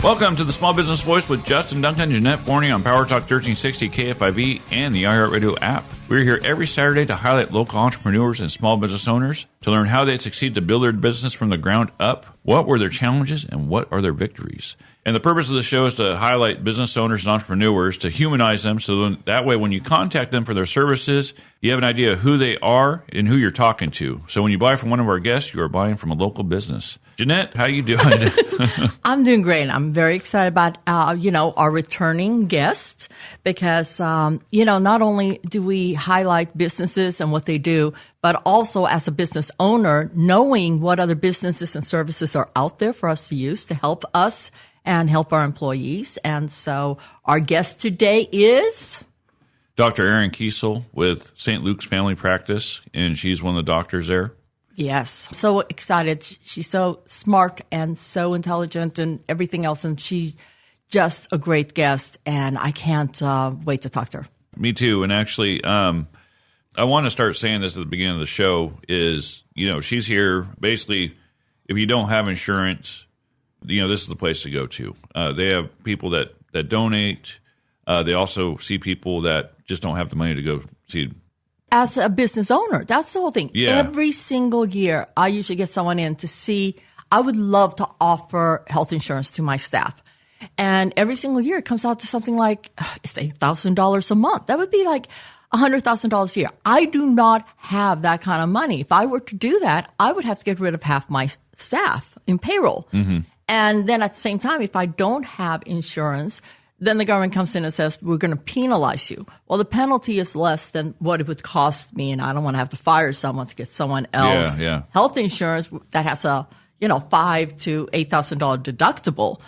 Welcome to the Small Business Voice with Justin Duncan and Jeanette Forney on Power Talk 1360 KFIV and the iHeartRadio app. We're here every Saturday to highlight local entrepreneurs and small business owners to learn how they succeed to build their business from the ground up, what were their challenges, and what are their victories. And the purpose of the show is to highlight business owners and entrepreneurs, to humanize them, so that way when you contact them for their services, you have an idea of who they are and who you're talking to. So when you buy from one of our guests, you are buying from a local business. Jeanette, how you doing? I'm doing great. I'm very excited about, our returning guest because, not only do we highlight businesses and what they do, but also as a business owner, knowing what other businesses and services are out there for us to use to help us and help our employees. And so our guest today is Dr. Erin Kiesel with St. Luke's Family Practice, and she's one of the doctors there. Yes. So excited. She's so smart and so intelligent and everything else. And she's just a great guest. And I can't wait to talk to her. Me too. And actually, I want to start saying this at the beginning of the show is, she's here. Basically, if you don't have insurance, this is the place to go to. They have people that donate. They also see people that just don't have the money to go see. As a business owner, that's the whole thing. Yeah. Every single year, I usually get someone in to see. I would love to offer health insurance to my staff. And every single year, it comes out to something like, it's $8,000 a month. That would be like $100,000 a year. I do not have that kind of money. If I were to do that, I would have to get rid of half my staff in payroll. Mm-hmm. And then at the same time, if I don't have insurance, then the government comes in and says, we're going to penalize you. Well, the penalty is less than what it would cost me, and I don't want to have to fire someone to get someone else health insurance that has a, $5,000 to $8,000 deductible.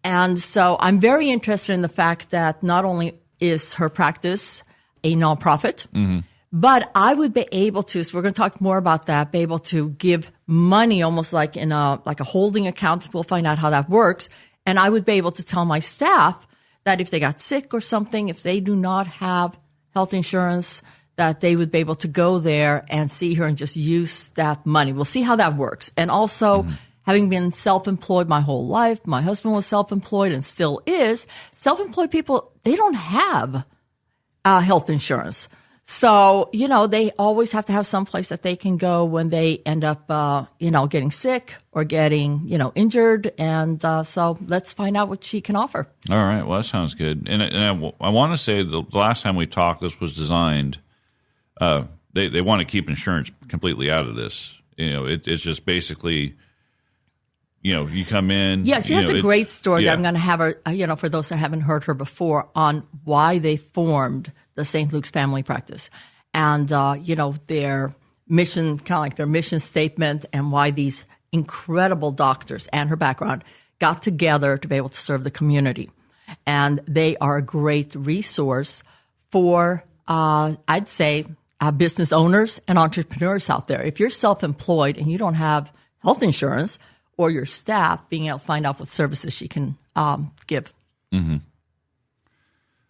And so I'm very interested in the fact that not only is her practice a nonprofit, mm-hmm. but I would be able to, so we're going to talk more about that, be able to give money almost like in a holding account. We'll find out how that works. And I would be able to tell my staff that if they got sick or something, if they do not have health insurance, that they would be able to go there and see her and just use that money. We'll see how that works. And also, having been self-employed my whole life, my husband was self-employed and still is. Self-employed people, they don't have health insurance. So, they always have to have some place that they can go when they end up, getting sick or getting, injured. And so let's find out what she can offer. All right. Well, that sounds good. And I want to say the last time we talked, this was designed, they want to keep insurance completely out of this. It's just basically, you come in. Yeah, she has a great story that I'm going to have her, for those that haven't heard her before, on why they formed the St. Luke's Family Practice and, their mission, kind of like their mission statement and why these incredible doctors and her background got together to be able to serve the community. And they are a great resource for, I'd say, business owners and entrepreneurs out there. If you're self-employed and you don't have health insurance, or your staff being able to find out what services she can give. Mm-hmm.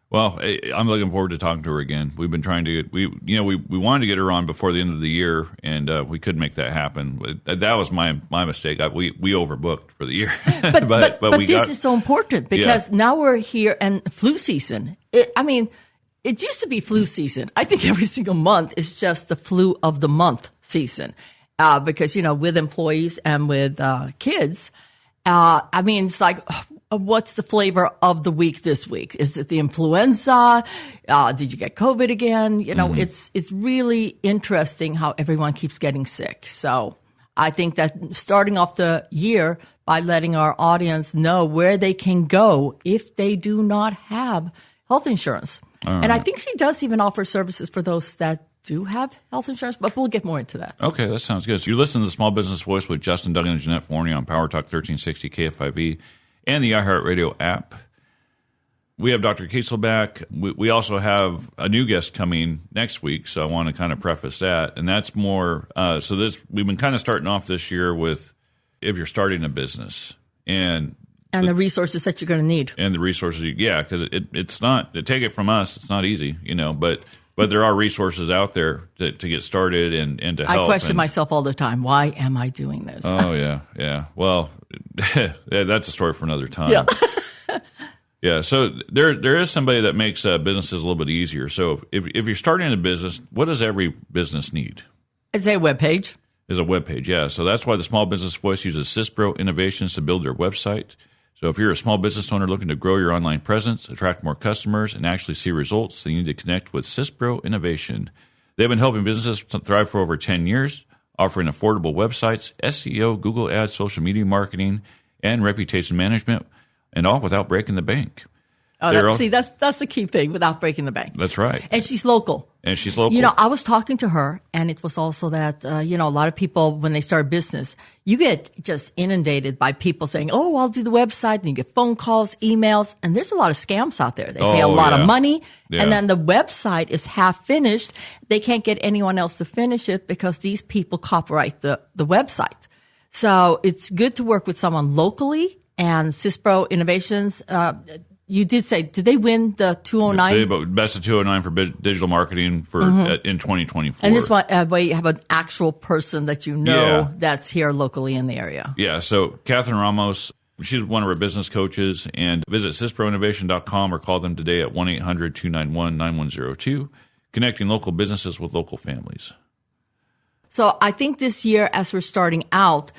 Well, I'm looking forward to talking to her again. We've been trying to we wanted to get her on before the end of the year, and we couldn't make that happen. That was my mistake. We overbooked for the year. but this is so important because now we're here and flu season. It used to be flu season. I think every single month is just the flu of the month season. Because, with employees and with kids, it's like, what's the flavor of the week this week? Is it the influenza? Did you get COVID again? It's really interesting how everyone keeps getting sick. So I think that starting off the year by letting our audience know where they can go if they do not have health insurance. And I think she does even offer services for those that do have health insurance, but we'll get more into that. Okay, that sounds good. So you listen to the Small Business Voice with Justin Duncan and Jeanette Forney on Power Talk 1360 KFIV and the iHeartRadio app. We have Dr. Kiesel back. We also have a new guest coming next week, so I want to kind of preface that. And that's more, we've been kind of starting off this year with if you're starting a business. And the resources that you're going to need. And the resources, because it's not, to take it from us, it's not easy, but there are resources out there to get started and to help. I question myself all the time. Why am I doing this? Oh, yeah. Well, That's a story for another time. Yeah. Yeah, so there is somebody that makes businesses a little bit easier. So if you're starting a business, what does every business need? I'd say a web page. Is a web page, yeah. So that's why the Small Business Voice uses Sisbro Innovations to build their website. So if you're a small business owner looking to grow your online presence, attract more customers, and actually see results, then you need to connect with Sisbro Innovation. They've been helping businesses thrive for over 10 years, offering affordable websites, SEO, Google Ads, social media marketing, and reputation management, and all without breaking the bank. Oh, that's the key thing, without breaking the bank. That's right. And she's local. I was talking to her, and it was also that, a lot of people, when they start business, you get just inundated by people saying, oh, I'll do the website, and you get phone calls, emails, and there's a lot of scams out there. They pay a lot of money, and then the website is half finished. They can't get anyone else to finish it because these people copyright the website. So it's good to work with someone locally, and Sisbro Innovations, you did say, did they win the 209? Best of 209 for digital marketing in 2024. And this one, you have an actual person that that's here locally in the area. Yeah, so Catherine Ramos, she's one of our business coaches, and visit sisbroinnovation.com or call them today at 1-800-291-9102, connecting local businesses with local families. So I think this year, as we're starting out,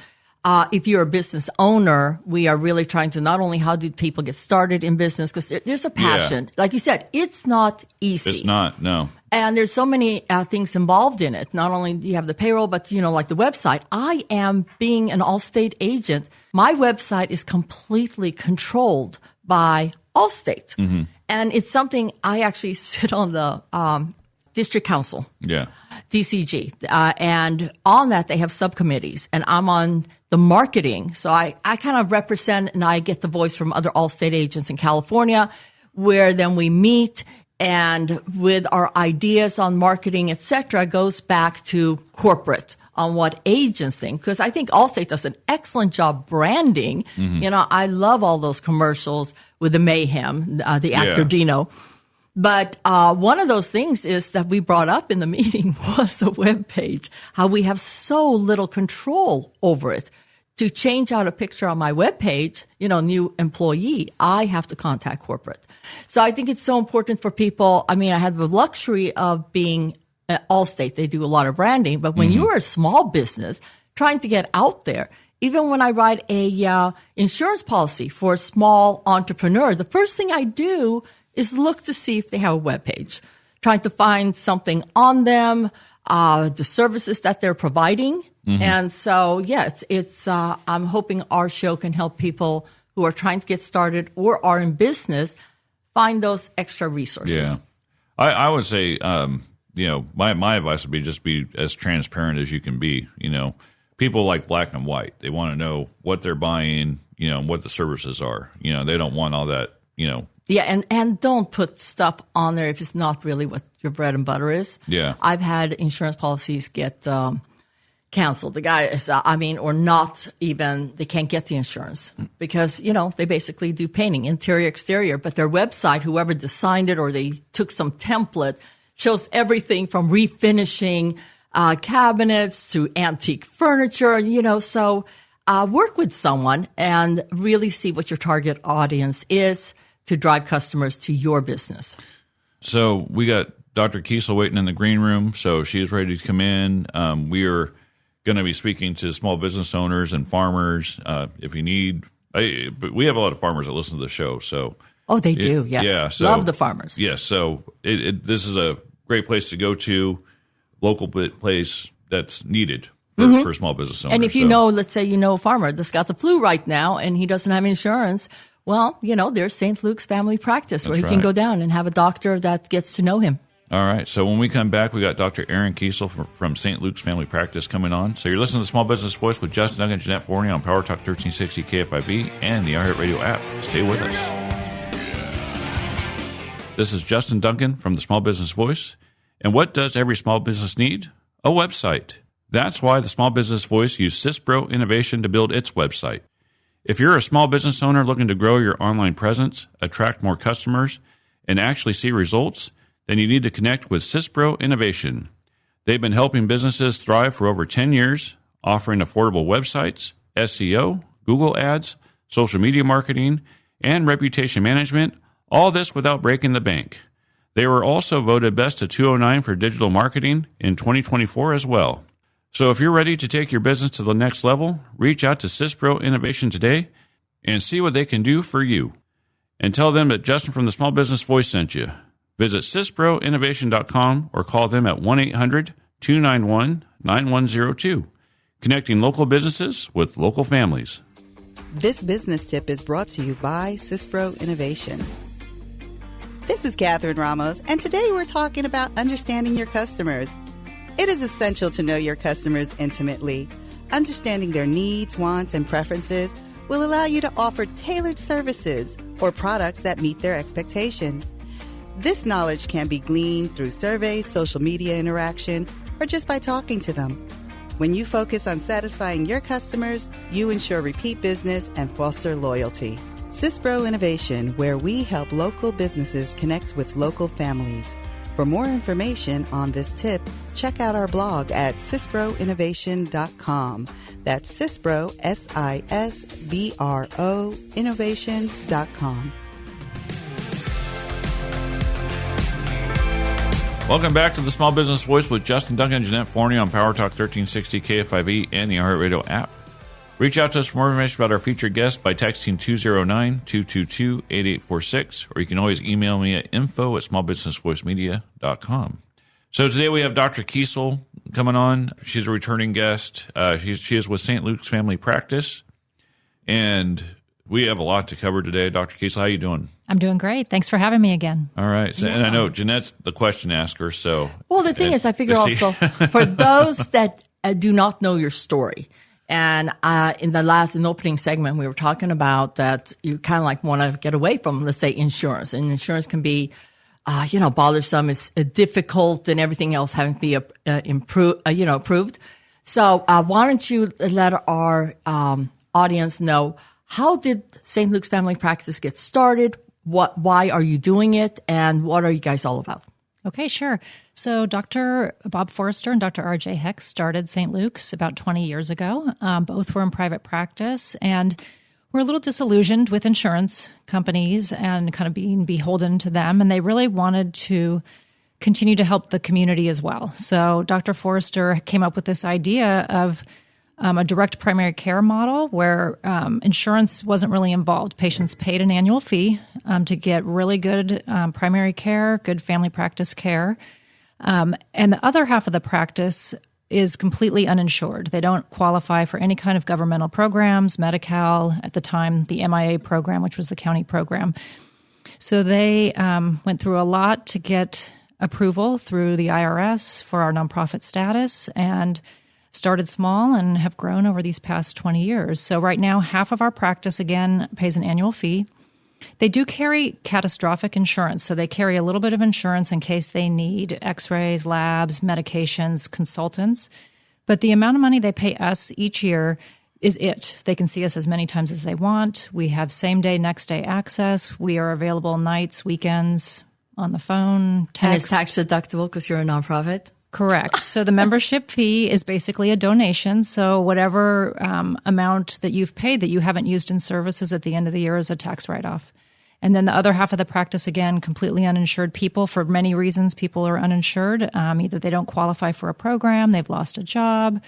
if you're a business owner, we are really trying to not only how do people get started in business, because there's a passion. Yeah. Like you said, it's not easy. It's not, no. And there's so many things involved in it. Not only do you have the payroll, but, like the website. I am being an Allstate agent. My website is completely controlled by Allstate. Mm-hmm. And it's something I actually sit on the district council. Yeah. DCG. And on that, they have subcommittees. And I'm on the marketing. So I kind of represent, and I get the voice from other Allstate agents in California, where then we meet, and with our ideas on marketing, et cetera, goes back to corporate on what agents think. Because I think Allstate does an excellent job branding. Mm-hmm. I love all those commercials with the mayhem, the actor Dino. But one of those things is that we brought up in the meeting was a web page, how we have so little control over it. To change out a picture on my web page, new employee, I have to contact corporate. So I think it's so important for people. I mean, I had the luxury of being at Allstate. They do a lot of branding. But when you are a small business trying to get out there, even when I write a insurance policy for a small entrepreneur, the first thing I do is look to see if they have a web page, trying to find something on them, the services that they're providing. Mm-hmm. And so, it's I'm hoping our show can help people who are trying to get started or are in business find those extra resources. Yeah. I would say, my advice would be just be as transparent as you can be. People like black and white. They want to know what they're buying, what the services are. They don't want all that, Yeah, and don't put stuff on there if it's not really what your bread and butter is. Yeah. I've had insurance policies get canceled. The guy is, or not even, they can't get the insurance because, they basically do painting, interior, exterior, but their website, whoever designed it or they took some template, shows everything from refinishing cabinets to antique furniture, so work with someone and really see what your target audience is to drive customers to your business. So we got Dr. Kiesel waiting in the green room, so she is ready to come in. We are going to be speaking to small business owners and farmers. If you need, but we have a lot of farmers that listen to the show. So they do, yes. Yeah, so, love the farmers. Yes, so this is a great place to go to, local place that's needed for small business owners. And if let's say a farmer that's got the flu right now and he doesn't have insurance, well, there's St. Luke's Family Practice where he can go down and have a doctor that gets to know him. All right. So when we come back, we got Dr. Erin Kiesel from St. Luke's Family Practice coming on. So you're listening to the Small Business Voice with Justin Duncan and Jeanette Forney on Power Talk 1360 KFIV and the iHeartRadio app. Stay with us. This is Justin Duncan from the Small Business Voice. And what does every small business need? A website. That's why the Small Business Voice used Sisbro Innovation to build its website. If you're a small business owner looking to grow your online presence, attract more customers, and actually see results, then you need to connect with Sisbro Innovation. They've been helping businesses thrive for over 10 years, offering affordable websites, SEO, Google Ads, social media marketing, and reputation management, all this without breaking the bank. They were also voted Best of 209 for digital marketing in 2024 as well. So if you're ready to take your business to the next level, reach out to Sisbro Innovation today and see what they can do for you. And tell them that Justin from the Small Business Voice sent you. Visit sisbroinnovation.com or call them at 1-800-291-9102. Connecting local businesses with local families. This business tip is brought to you by Sisbro Innovation. This is Catherine Ramos, and today we're talking about understanding your customers. It is essential to know your customers intimately. Understanding their needs, wants, and preferences will allow you to offer tailored services or products that meet their expectation. This knowledge can be gleaned through surveys, social media interaction, or just by talking to them. When you focus on satisfying your customers, you ensure repeat business and foster loyalty. Sisbro Innovation, where we help local businesses connect with local families. For more information on this tip, check out our blog at sisbroinnovation.com. That's Sisbro, S-I-S-B-R-O, innovation.com. Welcome back to the Small Business Voice with Justin Duncan and Jeanette Forney on Power Talk 1360 KFIV and the iHeartRadio app. Reach out to us for more information about our featured guests by texting 209-222-8846, or you can always email me at info@smallbusinessvoicemedia.com. So today we have Dr. Kiesel coming on. She's a returning guest. She is with St. Luke's Family Practice, and we have a lot to cover today. Dr. Kiesel, how you doing? I'm doing great. Thanks for having me again. All right. So, and I know Jeanette's the question asker. So, well, the thing is, I figure also for those that do not know your story, and in the opening segment, we were talking about that you kind of like want to get away from, let's say, insurance, and insurance can be, bothersome. It's difficult, and everything else having to be approved. So, why don't you let our audience know, how did St. Luke's Family Practice get started? Why are you doing it? And what are you guys all about? Okay, sure. So Dr. Bob Forrester and Dr. R.J. Hex started St. Luke's about 20 years ago. Both were in private practice and were a little disillusioned with insurance companies and kind of being beholden to them. And they really wanted to continue to help the community as well. So Dr. Forrester came up with this idea of a direct primary care model where insurance wasn't really involved. Patients paid an annual fee to get really good primary care, good family practice care. And the other half of the practice is completely uninsured. They don't qualify for any kind of governmental programs, Medi-Cal, at the time, the MIA program, which was the county program. So they went through a lot to get approval through the IRS for our nonprofit status, and started small and have grown over these past 20 years. So right now, half of our practice, again, pays an annual fee. They do carry catastrophic insurance. So they carry a little bit of insurance in case they need x-rays, labs, medications, consultants. But the amount of money they pay us each year is it. They can see us as many times as they want. We have same-day, next-day access. We are available nights, weekends, on the phone, text. And it's tax deductible because you're a nonprofit? Correct. So the membership fee is basically a donation. So whatever amount that you've paid that you haven't used in services at the end of the year is a tax write-off. And then the other half of the practice, again, completely uninsured people. For many reasons, people are uninsured. Either they don't qualify for a program, they've lost a job,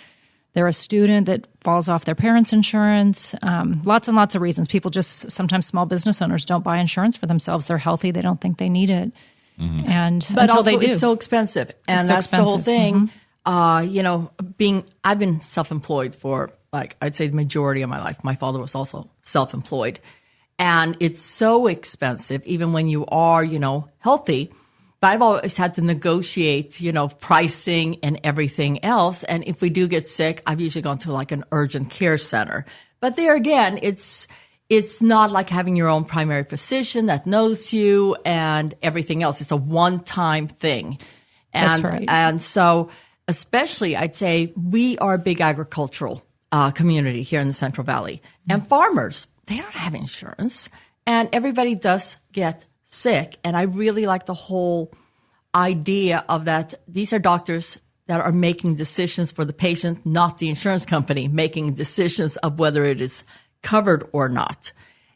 they're a student that falls off their parents' insurance. Lots and lots of reasons. People just, sometimes small business owners don't buy insurance for themselves. They're healthy. They don't think they need it. Mm-hmm. And but until also they do. It's so expensive, and that's the whole thing. Mm-hmm. I've been self-employed for I'd say the majority of my life. My father was also self-employed, and it's so expensive, even when you are healthy. But I've always had to negotiate, pricing and everything else. And if we do get sick, I've usually gone to an urgent care center. But there again, it's not like having your own primary physician that knows you and everything else. It's a one-time thing. That's right. And so especially, I'd say, we are a big agricultural community here in the Central Valley. Mm-hmm. And farmers, they don't have insurance. And everybody does get sick. And I really like the whole idea of that. These are doctors that are making decisions for the patient, not the insurance company, making decisions of whether it is covered or not.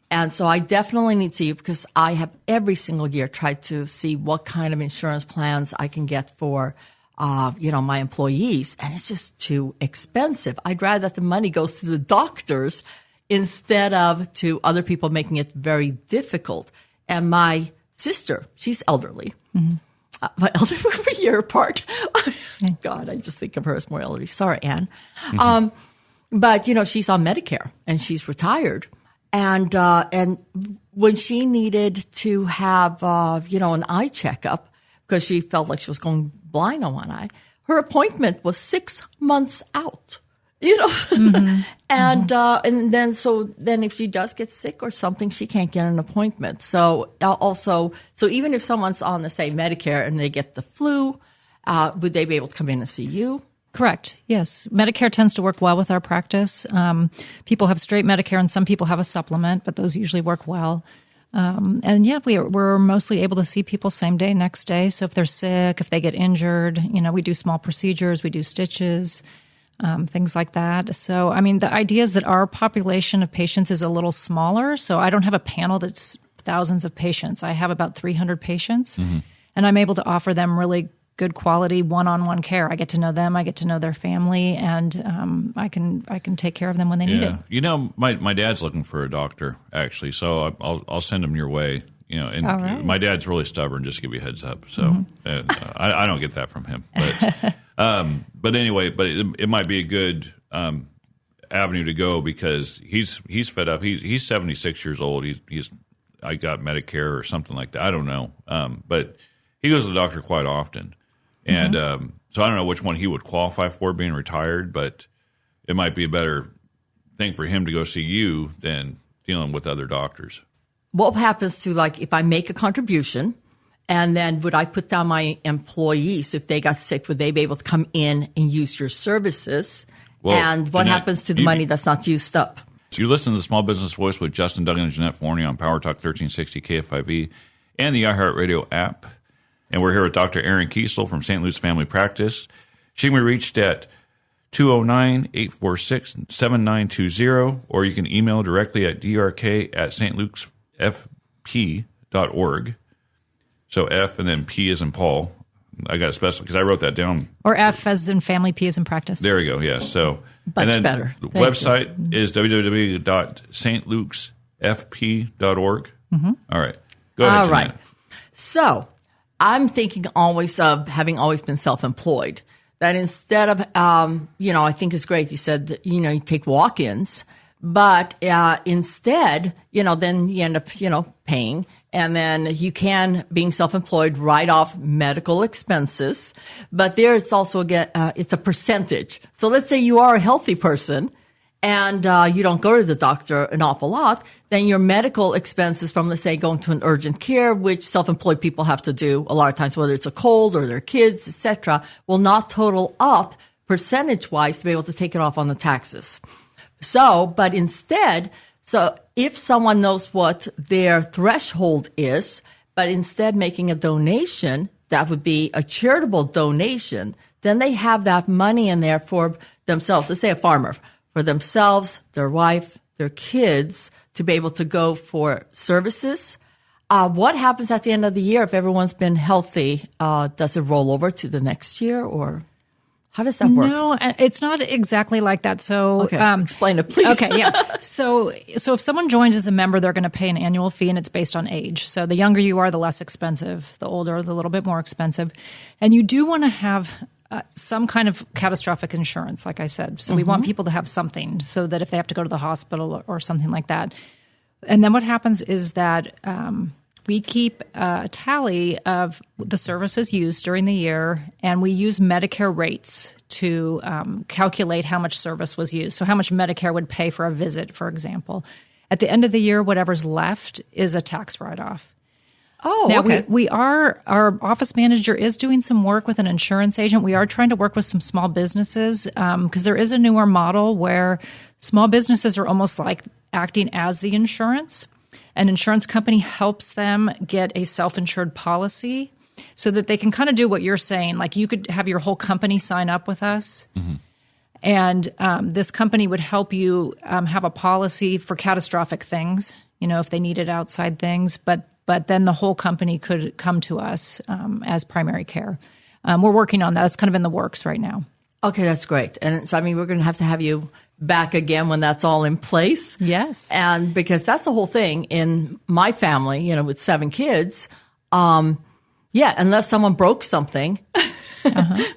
And so I definitely need to see you because I have every single year tried to see what kind of insurance plans I can get for, my employees. And it's just too expensive. I'd rather that the money goes to the doctors instead of to other people, making it very difficult. And my sister, she's elderly. Mm-hmm. My elderly, we're a year apart. God, I just think of her as more elderly. Sorry, Anne. Mm-hmm. But, she's on Medicare and she's retired. And when she needed to have, an eye checkup because she felt like she was going blind on one eye, her appointment was 6 months out, mm-hmm. And then if she does get sick or something, she can't get an appointment. So even if someone's on, say, Medicare and they get the flu, would they be able to come in and see you? Correct. Yes. Medicare tends to work well with our practice. People have straight Medicare and some people have a supplement, but those usually work well. We're mostly able to see people same day, next day. So if they're sick, if they get injured, we do small procedures, we do stitches, things like that. So, the idea is that our population of patients is a little smaller. So I don't have a panel that's thousands of patients. I have about 300 patients, mm-hmm. and I'm able to offer them really good quality one-on-one care. I get to know them, I get to know their family, and I can take care of them when they need it. My dad's looking for a doctor actually, so I'll send him your way. And right. My dad's really stubborn. Just to give you a heads up. So mm-hmm. I don't get that from him, but anyway, it might be a good avenue to go because he's fed up. He's 76 years old. I got Medicare or something like that. I don't know, but he goes to the doctor quite often. And so I don't know which one he would qualify for being retired, but it might be a better thing for him to go see you than dealing with other doctors. What happens to, if I make a contribution and then would I put down my employees if they got sick, would they be able to come in and use your services? Well, and what happens to the money that's not used up? So you listen to the Small Business Voice with Justin Duggan and Jeanette Forney on Power Talk 1360 KFIV and the iHeartRadio app. And we're here with Dr. Erin Kiesel from St. Luke's Family Practice. She can be reached at 209-846-7920, or you can email directly at drk@stlukesfp.org. So F and then P as in Paul. I got to specify because I wrote that down. Or F as in family, P as in practice. There we go, yes. So, much better. The website is www.stlukesfp.org. Mm-hmm. All right. Go ahead, All right. So I'm thinking always of having always been self-employed, that instead of, I think it's great. You said that, you take walk-ins, but instead, then you end up, paying. And then you can, being self-employed, write off medical expenses. But there it's also, it's a percentage. So let's say you are a healthy person and you don't go to the doctor an awful lot, then your medical expenses from, let's say, going to an urgent care, which self-employed people have to do a lot of times, whether it's a cold or their kids, etc., will not total up percentage-wise to be able to take it off on the taxes. But instead, if someone knows what their threshold is, but instead making a donation, that would be a charitable donation, then they have that money in there for themselves. Let's say a farmer, for themselves, their wife, their kids, to be able to go for services. What happens at the end of the year if everyone's been healthy? Does it roll over to the next year, or how does that work? No, it's not exactly like that. So, explain it, please. Okay, yeah. So if someone joins as a member, they're going to pay an annual fee, and it's based on age. So the younger you are, the less expensive. The older, the little bit more expensive. And you do want to have some kind of catastrophic insurance, like I said. So we want people to have something so that if they have to go to the hospital or something like that. And then what happens is that we keep a tally of the services used during the year, and we use Medicare rates to calculate how much service was used. So how much Medicare would pay for a visit, for example. At the end of the year, whatever's left is a tax write-off. Oh, now, okay. Our office manager is doing some work with an insurance agent. We are trying to work with some small businesses because there is a newer model where small businesses are almost like acting as the insurance. An insurance company helps them get a self-insured policy so that they can kind of do what you're saying. Like you could have your whole company sign up with us. Mm-hmm. And this company would help you have a policy for catastrophic things, if they needed outside things. But then the whole company could come to us as primary care. We're working on that. It's kind of in the works right now. Okay, that's great. And so, we're going to have you back again when that's all in place. Yes. And because that's the whole thing in my family, with 7 kids, unless someone broke something,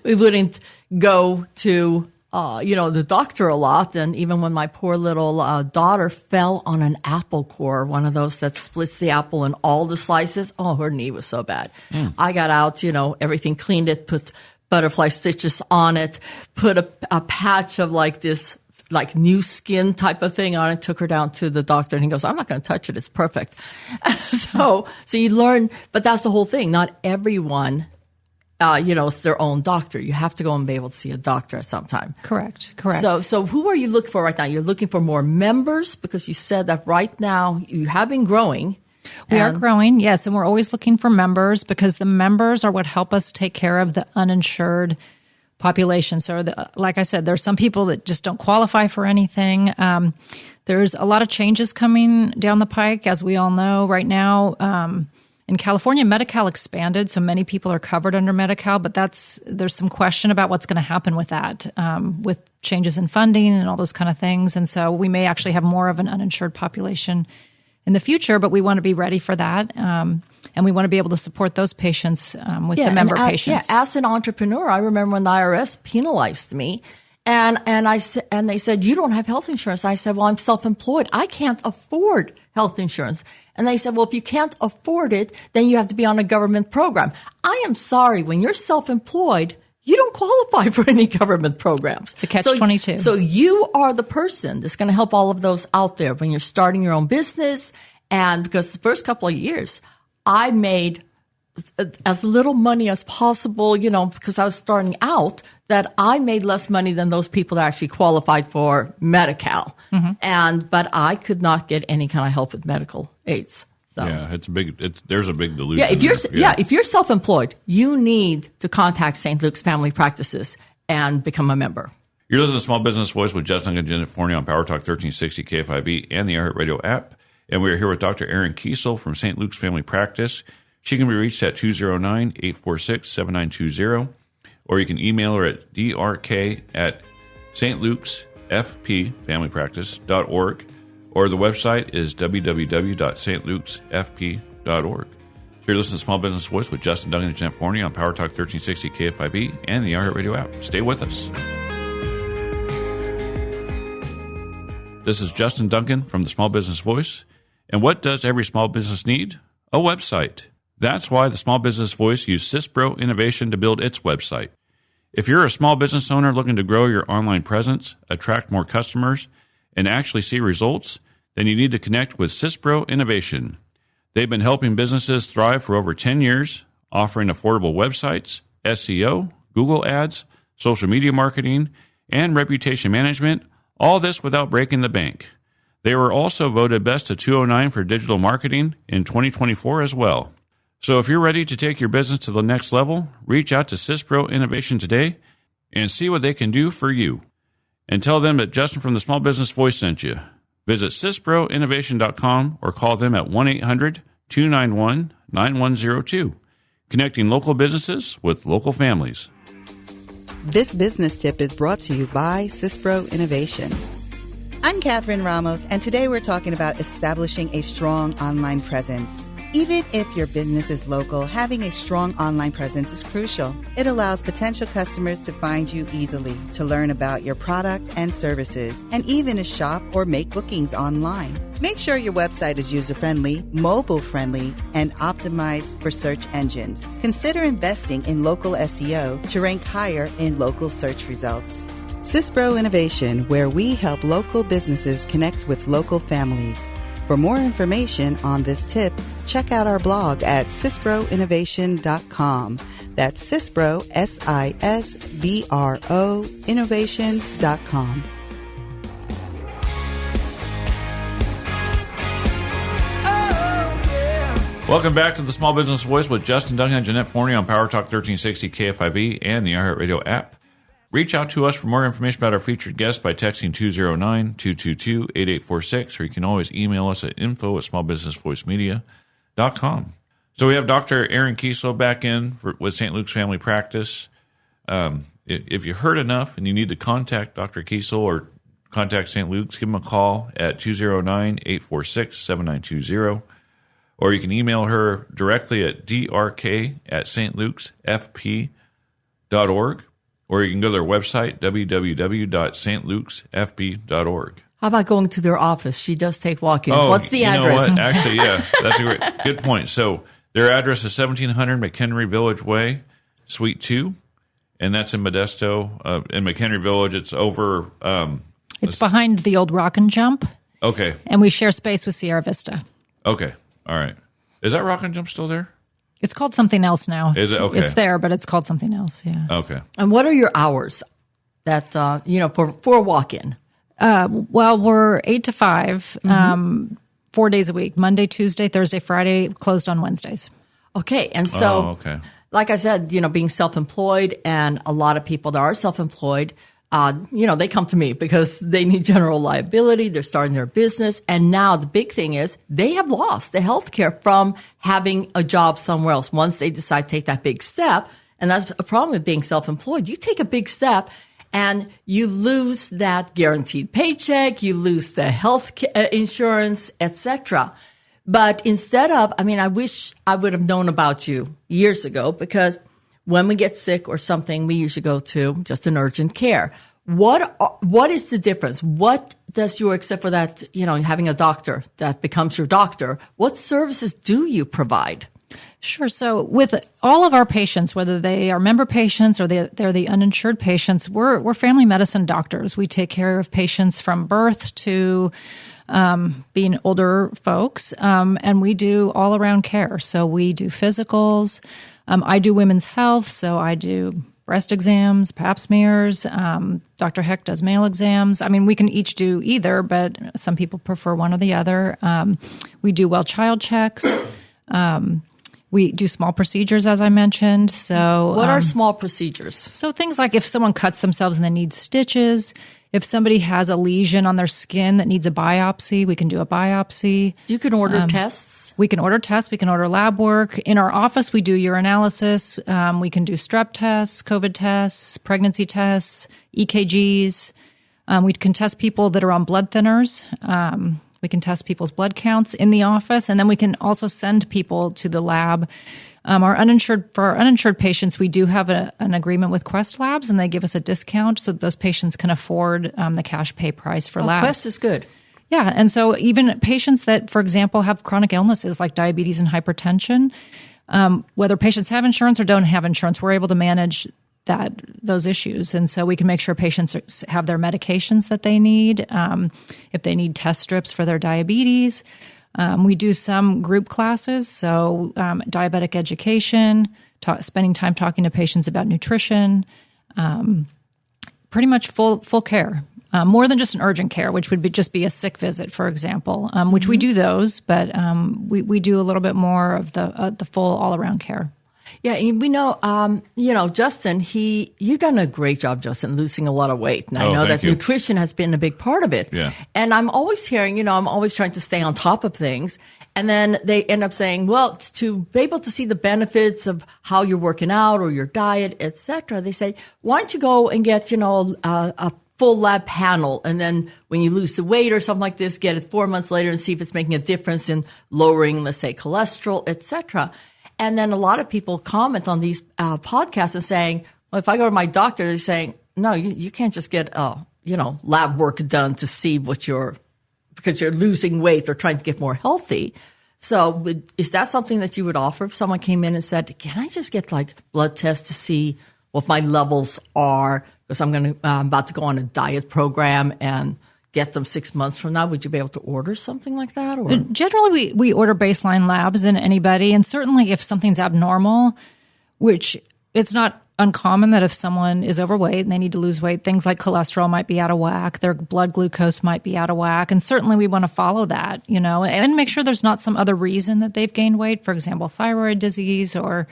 we wouldn't go to, the doctor a lot. And even when my poor little daughter fell on an apple core, one of those that splits the apple in all the slices, her knee was so bad. I got out, everything, cleaned it, put butterfly stitches on it, put a patch of this new skin type of thing on it, took her down to the doctor, and he goes, I'm not going to touch it. It's perfect. So you learn, but that's the whole thing. Not everyone, is their own doctor. You have to go and be able to see a doctor at some time. Correct. So who are you looking for right now? You're looking for more members because you said that right now you have been growing. We are growing, yes, and we're always looking for members because the members are what help us take care of the uninsured population. So, like I said, there's some people that just don't qualify for anything. There's a lot of changes coming down the pike, as we all know right now. In California, Medi-Cal expanded, so many people are covered under Medi-Cal, but there's some question about what's going to happen with that, with changes in funding and all those kind of things. And so we may actually have more of an uninsured population in the future, but we want to be ready for that. And we want to be able to support those patients with the member patients. Yeah, as an entrepreneur, I remember when the IRS penalized me, and they said, you don't have health insurance. I said, well, I'm self-employed. I can't afford health insurance. And they said, well, if you can't afford it, then you have to be on a government program. I am sorry, when you're self-employed, you don't qualify for any government programs. It's a catch-22. So you are the person that's going to help all of those out there when you're starting your own business. And because the first couple of years, I made as little money as possible, because I was starting out, that I made less money than those people that actually qualified for Medi-Cal. But I could not get any kind of help with medical aids. So. Yeah, there's a big delusion. Yeah, if you're self-employed, you need to contact St. Luke's Family Practices and become a member. You're listening to Small Business Voice with Justin and Janet Forney on Power Talk 1360 KFIV and the iHeartRadio app. And we're here with Dr. Erin Kiesel from St. Luke's Family Practice. She can be reached at 209-846-7920, or you can email her at drk@stlukesfpfamilypractice.org, or the website is www.stlukesfp.org. You're listening to Small Business Voice with Justin Duncan and Janet Forney on Power Talk 1360 KFIV and the iHeartRadio app. Stay with us. This is Justin Duncan from the Small Business Voice. And what does every small business need? A website. That's why the Small Business Voice used Sisbro Innovation to build its website. If you're a small business owner looking to grow your online presence, attract more customers, and actually see results, then you need to connect with Sisbro Innovation. They've been helping businesses thrive for over 10 years, offering affordable websites, SEO, Google Ads, social media marketing, and reputation management, all this without breaking the bank. They were also voted Best of 209 for digital marketing in 2024 as well. So if you're ready to take your business to the next level, reach out to Sisbro Innovation today and see what they can do for you. And tell them that Justin from the Small Business Voice sent you. Visit sisbroinnovation.com or call them at 1-800-291-9102. Connecting local businesses with local families. This business tip is brought to you by Sisbro Innovation. I'm Catherine Ramos, and today we're talking about establishing a strong online presence. Even if your business is local, having a strong online presence is crucial. It allows potential customers to find you easily, to learn about your product and services, and even to shop or make bookings online. Make sure your website is user-friendly, mobile-friendly, and optimized for search engines. Consider investing in local SEO to rank higher in local search results. Sisbro Innovation, where we help local businesses connect with local families. For more information on this tip, check out our blog at sisbroinnovation.com. That's Sisbro, S-I-S-B-R-O, innovation.com. Welcome back to the Small Business Voice with Justin Duncan and Jeanette Forney on Power Talk 1360 KFIV and the iHeartRadio app. Reach out to us for more information about our featured guests by texting 209-222-8846, or you can always email us at info@smallbusinessvoicemedia.com. So we have Dr. Erin Kiesel back in with St. Luke's Family Practice. If you heard enough and you need to contact Dr. Kiesel or contact St. Luke's, give them a call at 209-846-7920, or you can email her directly at drk@stlukesfp.org, or you can go to their website, www.stlukesfp.org. How about going to their office? She does take walk-ins. Oh, What's the you know address? what? Actually, yeah, that's a good point. So their address is 1700 McHenry Village Way, Suite 2, and that's in Modesto. In McHenry Village, it's over... It's behind the old Rock and Jump. Okay. And we share space with Sierra Vista. Okay. All right. Is that Rock and Jump still there? It's called something else now. Is it? Okay. It's there, but it's called something else, yeah. Okay. And what are your hours that, for a walk-in? Well, we're 8 to 5, 4 days a week, Monday, Tuesday, Thursday, Friday, closed on Wednesdays. Okay. And so, okay. like I said, being self-employed, and a lot of people that are self-employed, they come to me because they need general liability. They're starting their business. And now the big thing is they have lost the health care from having a job somewhere else. Once they decide to take that big step, and that's a problem with being self-employed. You take a big step and you lose that guaranteed paycheck. You lose the health insurance, etc. But instead of, I wish I would have known about you years ago, because when we get sick or something, we usually go to just an urgent care. What is the difference? What does except for that, having a doctor that becomes your doctor, what services do you provide? Sure. So with all of our patients, whether they are member patients or they're the uninsured patients, we're family medicine doctors. We take care of patients from birth to being older folks, and we do all around care. So we do physicals. I do women's health, so I do breast exams, pap smears. Dr. Heck does male exams. We can each do either, but some people prefer one or the other. We do well child checks. We do small procedures, as I mentioned. So, what are small procedures? So things like if someone cuts themselves and they need stitches, if somebody has a lesion on their skin that needs a biopsy, we can do a biopsy. You can order tests? We can order tests. We can order lab work. In our office, we do urinalysis. We can do strep tests, COVID tests, pregnancy tests, EKGs. We can test people that are on blood thinners. We can test people's blood counts in the office, and then we can also send people to the lab. For our uninsured patients, we do have an agreement with Quest Labs, and they give us a discount so that those patients can afford the cash pay price for labs. Quest is good. Yeah, and so even patients that, for example, have chronic illnesses like diabetes and hypertension, whether patients have insurance or don't have insurance, we're able to manage those issues. And so we can make sure patients have their medications that they need, if they need test strips for their diabetes. We do some group classes, so diabetic education, spending time talking to patients about nutrition, pretty much full care. More than just an urgent care, which would just be a sick visit, for example, which we do those, but we do a little bit more of the full all-around care. Yeah, we know, Justin, you've done a great job, Justin, losing a lot of weight. And I know that nutrition has been a big part of it. Yeah. And I'm always hearing, I'm always trying to stay on top of things. And then they end up saying, well, to be able to see the benefits of how you're working out or your diet, et cetera, they say, why don't you go and get, a full lab panel, and then when you lose the weight or something like this, get it 4 months later and see if it's making a difference in lowering, let's say, cholesterol, et cetera. And then a lot of people comment on these podcasts and saying, well, if I go to my doctor, they're saying, no, you can't just get, lab work done to see because you're losing weight or trying to get more healthy. So is that something that you would offer if someone came in and said, can I just get blood tests to see what my levels are? Because I'm about to go on a diet program and get them 6 months from now. Would you be able to order something like that? Or generally, we order baseline labs in anybody, and certainly if something's abnormal, which it's not uncommon that if someone is overweight and they need to lose weight, things like cholesterol might be out of whack, their blood glucose might be out of whack, and certainly we want to follow that, and make sure there's not some other reason that they've gained weight, for example, thyroid disease or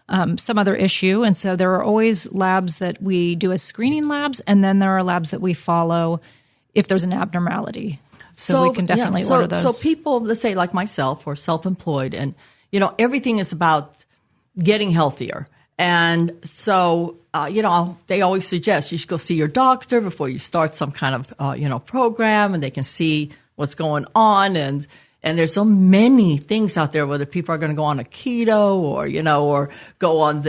some other issue. And so there are always labs that we do as screening labs, and then there are labs that we follow if there's an abnormality. So we can definitely order those. So people, let's say like myself or self-employed, and, everything is about getting healthier. And so, they always suggest you should go see your doctor before you start some kind of, program, and they can see what's going on. And there's so many things out there, whether people are going to go on a keto or go on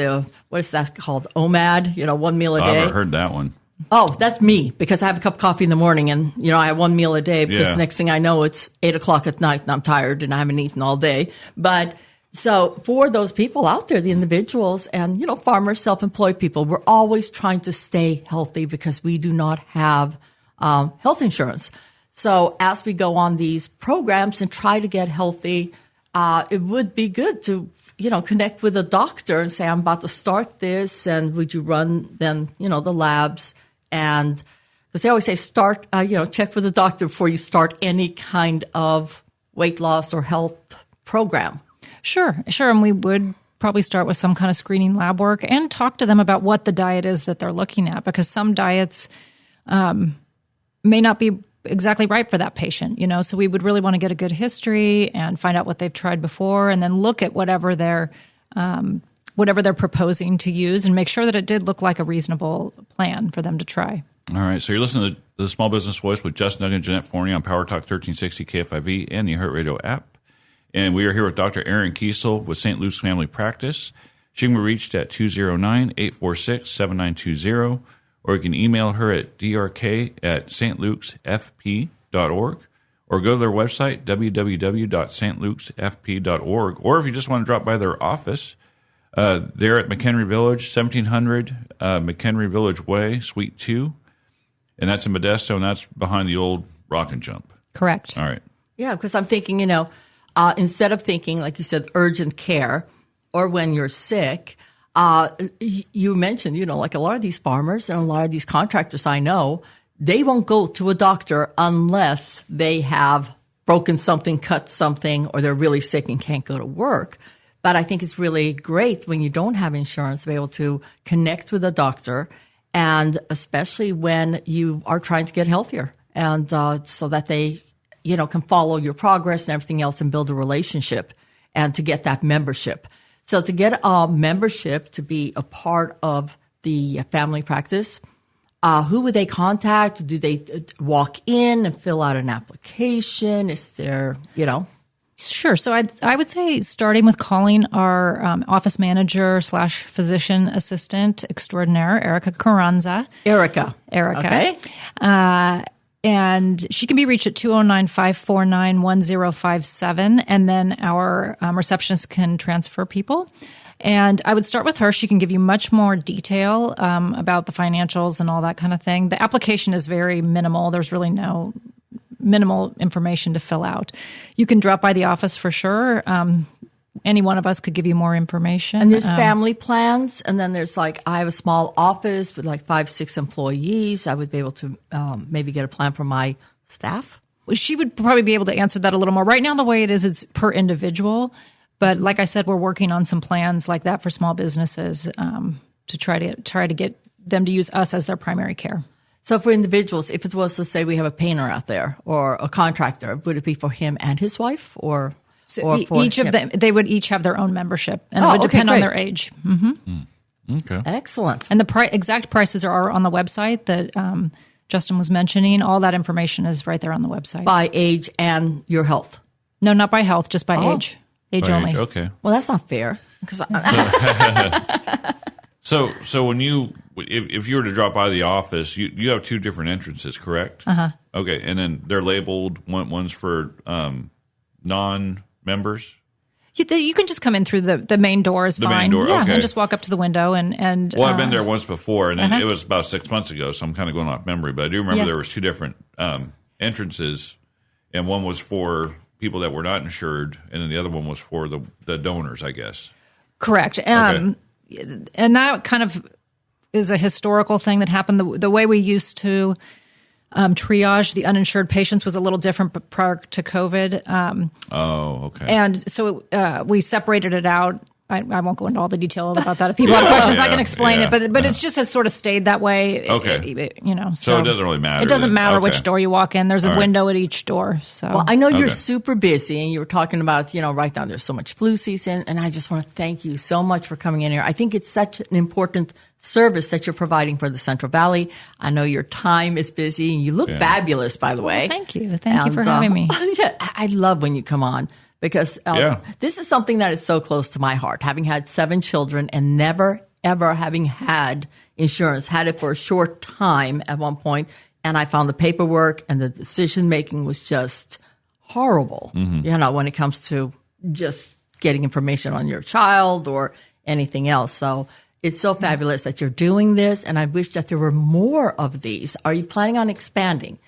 what is that called? OMAD, 1 meal a day. I've never heard that one. Oh, that's me, because I have a cup of coffee in the morning and, I have 1 meal a day because next thing I know, it's 8:00 at night and I'm tired and I haven't eaten all day. But so for those people out there, the individuals and, farmers, self-employed people, we're always trying to stay healthy because we do not have health insurance. So as we go on these programs and try to get healthy, it would be good to, connect with a doctor and say, I'm about to start this, and would you run then, the labs? And because they always say check with a doctor before you start any kind of weight loss or health program. Sure. And we would probably start with some kind of screening lab work and talk to them about what the diet is that they're looking at, because some diets may not be exactly right for that patient, so we would really want to get a good history and find out what they've tried before, and then look at whatever they're proposing to use and make sure that it did look like a reasonable plan for them to try. All right. So you're listening to the Small Business Voice with Justin Duncan and Jeanette Forney on Power Talk 1360 KFIV and the iHeartRadio app. And we are here with Dr. Erin Kiesel with St. Luke's Family Practice. She can be reached at 209-846-7920, or you can email her at drk@stlukesfp.org, or go to their website, www.stlukesfp.org, or if you just want to drop by their office, they're at McHenry Village, 1700 McHenry Village Way, Suite 2, and that's in Modesto, and that's behind the old Rock and Jump. Correct. All right. Yeah, because I'm thinking, instead of thinking, like you said, urgent care or when you're sick, you mentioned, like a lot of these farmers and a lot of these contractors I know, they won't go to a doctor unless they have broken something, cut something, or they're really sick and can't go to work. But I think it's really great when you don't have insurance to be able to connect with a doctor, and especially when you are trying to get healthier, and so that they can follow your progress and everything else and build a relationship and to get that membership. So to get a membership to be a part of the family practice, who would they contact? Do they walk in and fill out an application? Is there, Sure. So I would say starting with calling our office manager / physician assistant extraordinaire, Erica Carranza. Erica. Okay. And she can be reached at 209-549-1057. And then our receptionist can transfer people. And I would start with her. She can give you much more detail about the financials and all that kind of thing. The application is very minimal. There's really minimal information to fill out. You can drop by the office for sure. Any one of us could give you more information. And there's family plans. And then there's I have a small office with 5-6 employees. I would be able to maybe get a plan for my staff. She would probably be able to answer that a little more. Right now, the way it is, it's per individual. But like I said, we're working on some plans like that for small businesses to try to get them to use us as their primary care. So for individuals, if it was, let's say we have a painter out there or a contractor, would it be for him and his wife, or for each of them? They would each have their own membership, and it would depend on their age. Mm-hmm. Okay, excellent. And the exact prices are on the website that Justin was mentioning. All that information is right there on the website. By age and your health? No, not by health, just by age. Age by only. Age, okay. Well, that's not fair. So when if you were to drop by the office, you have two different entrances, correct? Uh-huh. Okay, and then they're labeled. One's for non-members. You can just come in through the main door is fine. The main door, yeah, okay. And just walk up to the window and. Well, I've been there once before, and it was about 6 months ago, so I'm kind of going off memory. But I do remember there was two different entrances, and one was for people that were not insured, and then the other one was for the donors, I guess. Correct. Okay. And that kind of is a historical thing that happened. The way we used to triage the uninsured patients was a little different prior to COVID. Okay. And so we separated it out I won't go into all the detail about that. If people have questions, I can explain it. But it's just has sort of stayed that way. Okay. So it doesn't really matter. It doesn't matter which door you walk in. There's a window at each door. So well, I know you're super busy, and you were talking about right now there's so much flu season, and I just want to thank you so much for coming in here. I think it's such an important service that you're providing for the Central Valley. I know your time is busy, and you look fabulous, by the way. Thank you. Thank you for having me. Yeah, I love when you come on. Because this is something that is so close to my heart. Having had 7 children and never, ever having had insurance, had it for a short time at one point, and I found the paperwork and the decision-making was just horrible, when it comes to just getting information on your child or anything else. So it's so fabulous that you're doing this, and I wish that there were more of these. Are you planning on expanding?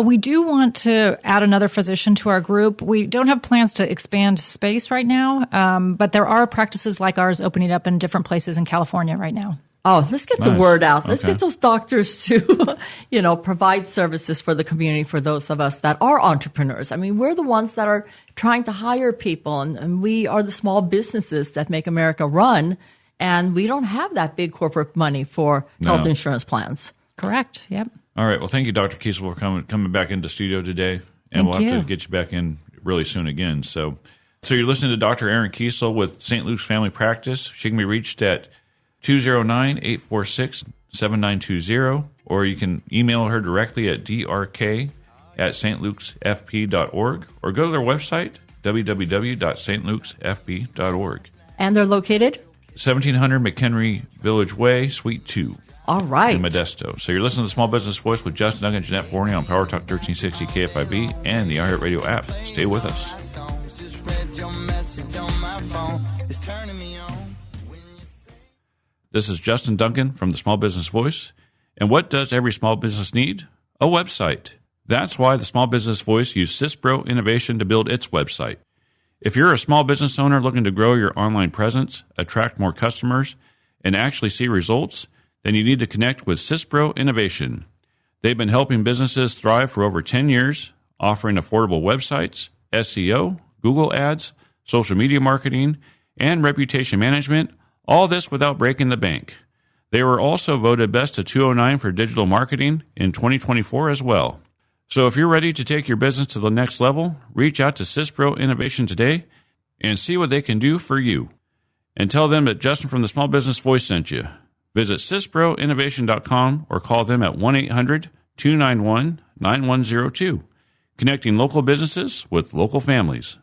We do want to add another physician to our group. We don't have plans to expand space right now, but there are practices like ours opening up in different places in California right now. Oh, let's get the word out. Let's get those doctors to, provide services for the community for those of us that are entrepreneurs. I mean, we're the ones that are trying to hire people, and we are the small businesses that make America run, and we don't have that big corporate money for health insurance plans. Correct. Yep. All right. Well, thank you, Dr. Kiesel, for coming back into studio today. And we'll have to get you back in really soon again. So you're listening to Dr. Erin Kiesel with St. Luke's Family Practice. She can be reached at 209-846-7920, or you can email her directly at drk@stlukesfp.org, or go to their website, www.stlukesfp.org. And they're located? 1700 McHenry Village Way, Suite 2. All right. In Modesto. So you're listening to Small Business Voice with Justin Duncan and Jeanette Forney on Power Talk 1360 KFIV and the iHeartRadio app. Stay with us. This is Justin Duncan from the Small Business Voice. And what does every small business need? A website. That's why the Small Business Voice used Sisbro Innovation to build its website. If you're a small business owner looking to grow your online presence, attract more customers, and actually see results, then you need to connect with Sisbro Innovation. They've been helping businesses thrive for over 10 years, offering affordable websites, SEO, Google Ads, social media marketing, and reputation management, all this without breaking the bank. They were also voted Best of 209 for digital marketing in 2024 as well. So if you're ready to take your business to the next level, reach out to Sisbro Innovation today and see what they can do for you. And tell them that Justin from the Small Business Voice sent you. Visit sisbroinnovation.com or call them at 1-800-291-9102. Connecting local businesses with local families.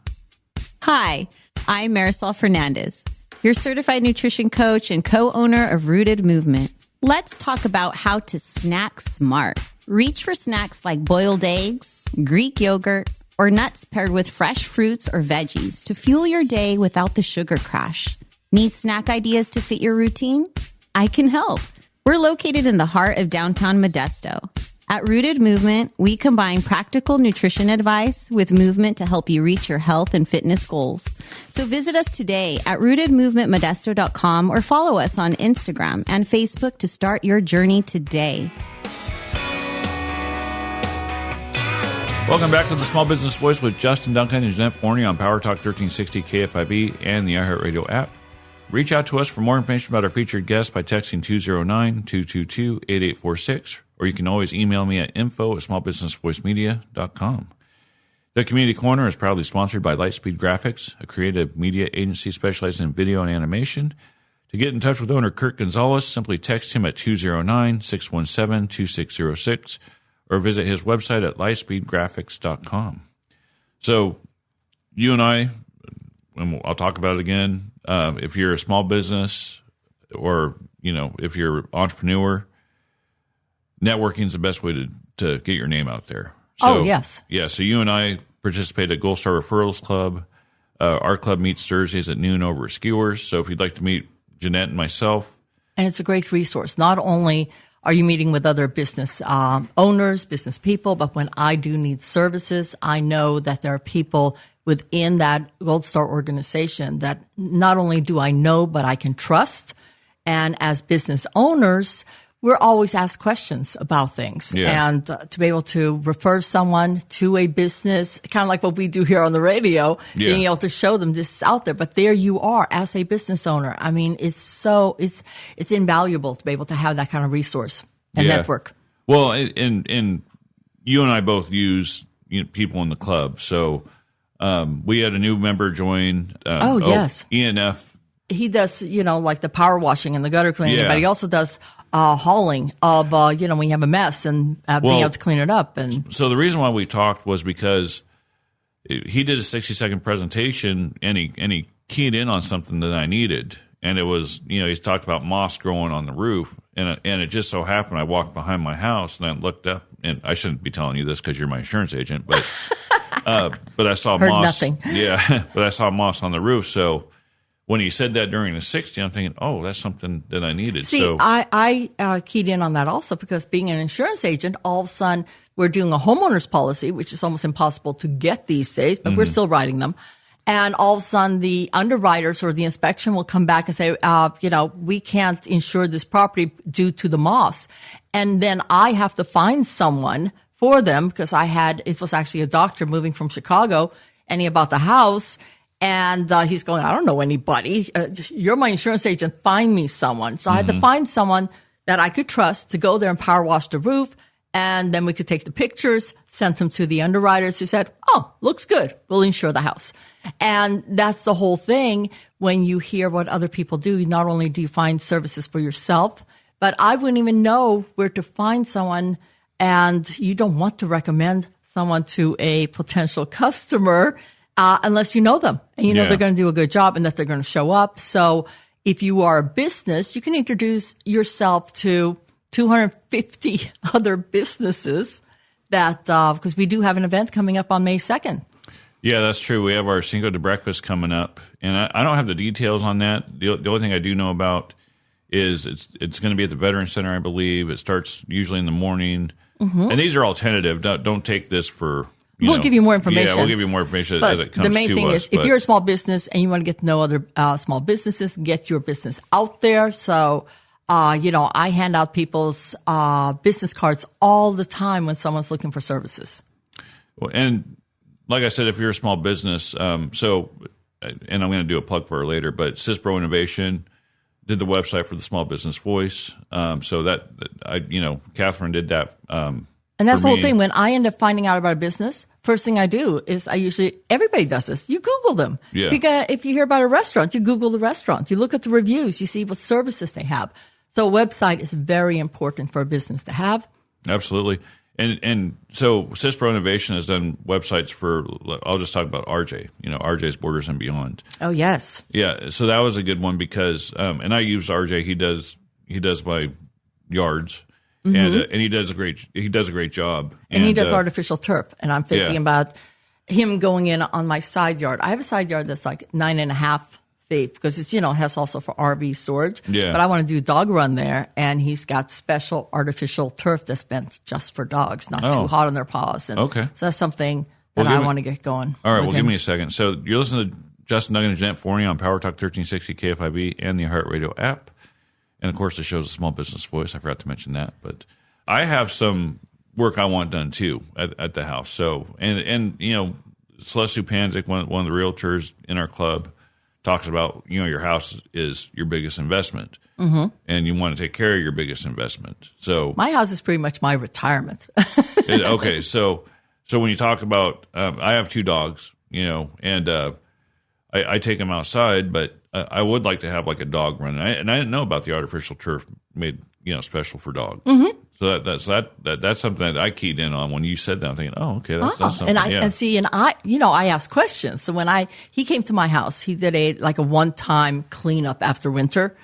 Hi, I'm Marisol Fernandez, your certified nutrition coach and co-owner of Rooted Movement. Let's talk about how to snack smart. Reach for snacks like boiled eggs, Greek yogurt, or nuts paired with fresh fruits or veggies to fuel your day without the sugar crash. Need snack ideas to fit your routine? I can help. We're located in the heart of downtown Modesto. At Rooted Movement, we combine practical nutrition advice with movement to help you reach your health and fitness goals. So visit us today at rootedmovementmodesto.com or follow us on Instagram and Facebook to start your journey today. Welcome back to the Small Business Voice with Justin Duncan and Jeanette Forney on Power Talk 1360 KFIV and the iHeartRadio app. Reach out to us for more information about our featured guests by texting 209-222-8846, or you can always email me at info@smallbusinessvoicemedia.com. The Community Corner is proudly sponsored by Lightspeed Graphics, a creative media agency specializing in video and animation. To get in touch with owner Kurt Gonzalez, simply text him at 209-617-2606, or visit his website at lightspeedgraphics.com. So you and I, and I'll talk about it again, if you're a small business or, if you're an entrepreneur, networking is the best way to get your name out there. So, yes. Yeah, so you and I participate at Gold Star Referrals Club. Our club meets Thursdays at noon over at Skewers. So if you'd like to meet Jeanette and myself. And it's a great resource. Not only are you meeting with other business owners, business people, but when I do need services, I know that there are people within that Gold Star organization that not only do I know, but I can trust. And as business owners, we're always asked questions about things. Yeah. And to be able to refer someone to a business, kind of like what we do here on the radio, being able to show them this is out there. But there you are as a business owner. I mean, it's invaluable to be able to have that kind of resource and network. Well, and you and I both use people in the club. So we had a new member join. Yes. ENF. He does, like the power washing and the gutter cleaning, Yeah. but he also does hauling of, when you have a mess and being able to clean it up. And so the reason why we talked was because he did a 60-second presentation and he keyed in on something that I needed. And it was, he's talked about moss growing on the roof. And it just so happened I walked behind my house and I looked up, and I shouldn't be telling you this because you're my insurance agent, but I saw heard moss. Nothing. Yeah, but I saw moss on the roof. So when he said that during the 60, I'm thinking, oh, that's something that I needed. See, so I keyed in on that also because being an insurance agent, all of a sudden we're doing a homeowner's policy, which is almost impossible to get these days, but we're still writing them. And all of a sudden the underwriters or the inspection will come back and say, we can't insure this property due to the moss. And then I have to find someone for them because it was actually a doctor moving from Chicago and he bought the house. And he's going, I don't know anybody. You're my insurance agent. Find me someone. So I had to find someone that I could trust to go there and power wash the roof. And then we could take the pictures, send them to the underwriters who said, oh, looks good. We'll insure the house. And that's the whole thing. When you hear what other people do, not only do you find services for yourself, but I wouldn't even know where to find someone. And you don't want to recommend someone to a potential customer unless you know them and you know they're going to do a good job and that they're going to show up. So if you are a business, you can introduce yourself to 250 other businesses that, because we do have an event coming up on May 2nd. Yeah, that's true. We have our Cinco de Breakfast coming up, and I don't have the details on that. The only thing I do know about is it's going to be at the Veterans Center, I believe. It starts usually in the morning, and these are all tentative. Don't take this for. We'll give you more information. Yeah, we'll give you more information as it comes to us. The main thing is, if you're a small business and you want to get to know other small businesses, get your business out there. So, I hand out people's business cards all the time when someone's looking for services. Well, and like I said, if you're a small business, and I'm going to do a plug for her later, but Sisbro Innovation did the website for the Small Business Voice. So Catherine did that. And that's the whole thing. When I end up finding out about a business, first thing I do is everybody does this. You Google them. Yeah. If you hear about a restaurant, you Google the restaurant. You look at the reviews. You see what services they have. So a website is very important for a business to have. Absolutely. And so Sisbro Innovation has done websites for, I'll just talk about RJ, RJ's Borders and Beyond. Oh, yes. Yeah. So that was a good one because, and I use RJ. He does my yards. And he does a great job. And he does artificial turf. And I'm thinking about him going in on my side yard. I have a side yard that's like 9.5 feet because it's, it has also for RV storage. Yeah. But I want to do a dog run there. And he's got special artificial turf that's meant just for dogs, not too hot on their paws. And okay. So that's something that I want to get going. All right. Well, give me a second. So you're listening to Justin Duggan and Jeanette Forney on Power Talk 1360 KFIV and the iHeartRadio app. And, of course, the show's a Small Business Voice. I forgot to mention that. But I have some work I want done, too, at the house. So, and Celeste Panzik, one of the realtors in our club, talks about, your house is your biggest investment. Mm-hmm. And you want to take care of your biggest investment. So my house is pretty much my retirement. Okay. So when you talk about, I have 2 dogs, and I take them outside, but I would like to have like a dog run, and I didn't know about the artificial turf made special for dogs. Mm-hmm. So that's something that I keyed in on when you said that. I'm thinking, oh, okay, that's something. And I ask questions. So when he came to my house, he did a one-time cleanup after winter,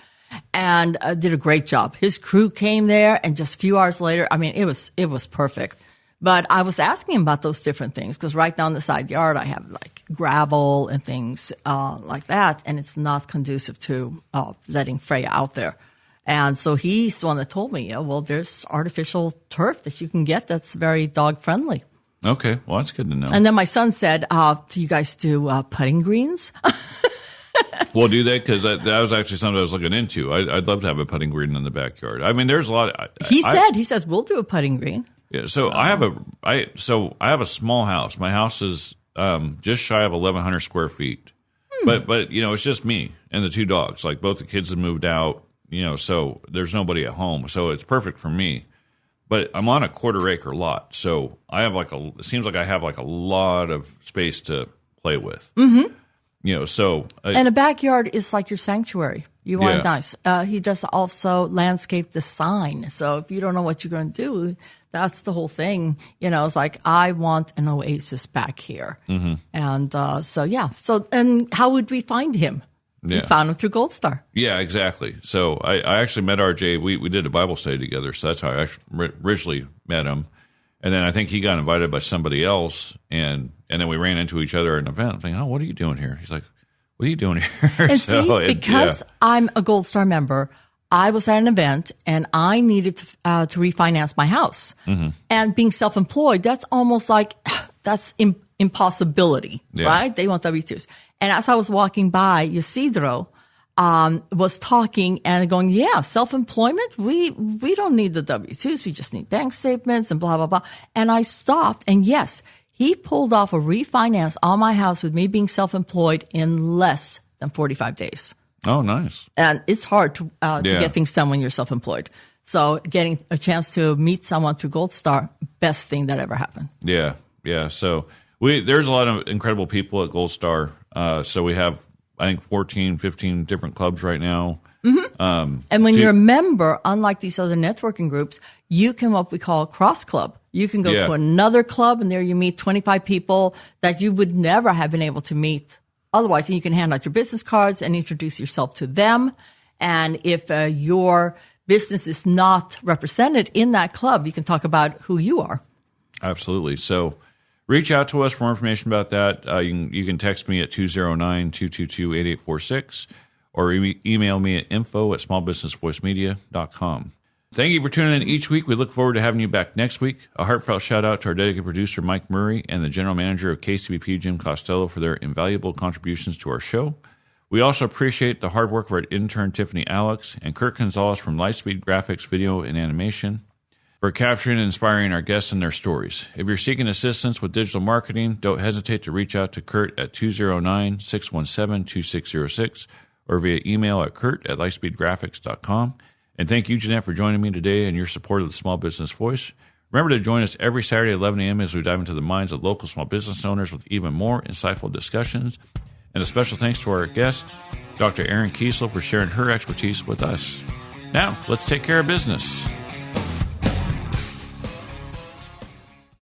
and did a great job. His crew came there, and just a few hours later, it was perfect. But I was asking him about those different things because right down the side yard, I have like gravel and things like that, and it's not conducive to letting Freya out there. And so he's the one that told me, there's artificial turf that you can get that's very dog friendly. Okay, well, that's good to know. And then my son said, do you guys do putting greens? Well, do they? Because that was actually something I was looking into. I'd love to have a putting green in the backyard. I mean, there's a lot. He says we'll do a putting green. Yeah. So I have a small house. My house is just shy of 1,100 square feet. But it's just me and the two dogs. Like both the kids have moved out. So there's nobody at home. So it's perfect for me. But I'm on a 1/4 acre lot, so I have it seems like I have a lot of space to play with. Mm-hmm. And a backyard is like your sanctuary. You want it nice. He does also landscape design. So if you don't know what you're going to do, that's the whole thing. It's like, I want an oasis back here. Mm-hmm. And So, and how would we find him? Yeah. We found him through Gold Star. Yeah, exactly. So I actually met RJ. We did a Bible study together. So that's how I originally met him. And then I think he got invited by somebody else. And then we ran into each other at an event. I'm thinking, what are you doing here? He's like, what are you doing here? And because I'm a Gold Star member, I was at an event and I needed to refinance my house. Mm-hmm. And being self-employed, that's almost like, that's impossibility, right? They want W-2s. And as I was walking by, Isidro was talking and going, self-employment, we don't need the W-2s. We just need bank statements and blah, blah, blah. And I stopped. And yes, he pulled off a refinance on my house with me being self-employed in less than 45 days. Oh, nice. And it's hard to get things done when you're self-employed. So getting a chance to meet someone through Gold Star, best thing that ever happened. Yeah. Yeah. So there's a lot of incredible people at Gold Star. So we have, I think, 14, 15 different clubs right now. Mm-hmm. And when you're a member, unlike these other networking groups, you can what we call cross club. You can go to another club, and there you meet 25 people that you would never have been able to meet otherwise. And you can hand out your business cards and introduce yourself to them. And if your business is not represented in that club, you can talk about who you are. Absolutely. So reach out to us for more information about that. You can text me at 209-222-8846 or email me at info@smallbusinessvoicemedia.com. Thank you for tuning in each week. We look forward to having you back next week. A heartfelt shout out to our dedicated producer, Mike Murray, and the general manager of KCBP, Jim Costello, for their invaluable contributions to our show. We also appreciate the hard work of our intern, Tiffany Alex, and Kurt Gonzalez from Lightspeed Graphics, Video, and Animation for capturing and inspiring our guests and their stories. If you're seeking assistance with digital marketing, don't hesitate to reach out to Kurt at 209-617-2606 or via email at kurt@lightspeedgraphics.com. And thank you, Jeanette, for joining me today and your support of the Small Business Voice. Remember to join us every Saturday at 11 a.m. as we dive into the minds of local small business owners with even more insightful discussions. And a special thanks to our guest, Dr. Erin Kiesel, for sharing her expertise with us. Now, let's take care of business.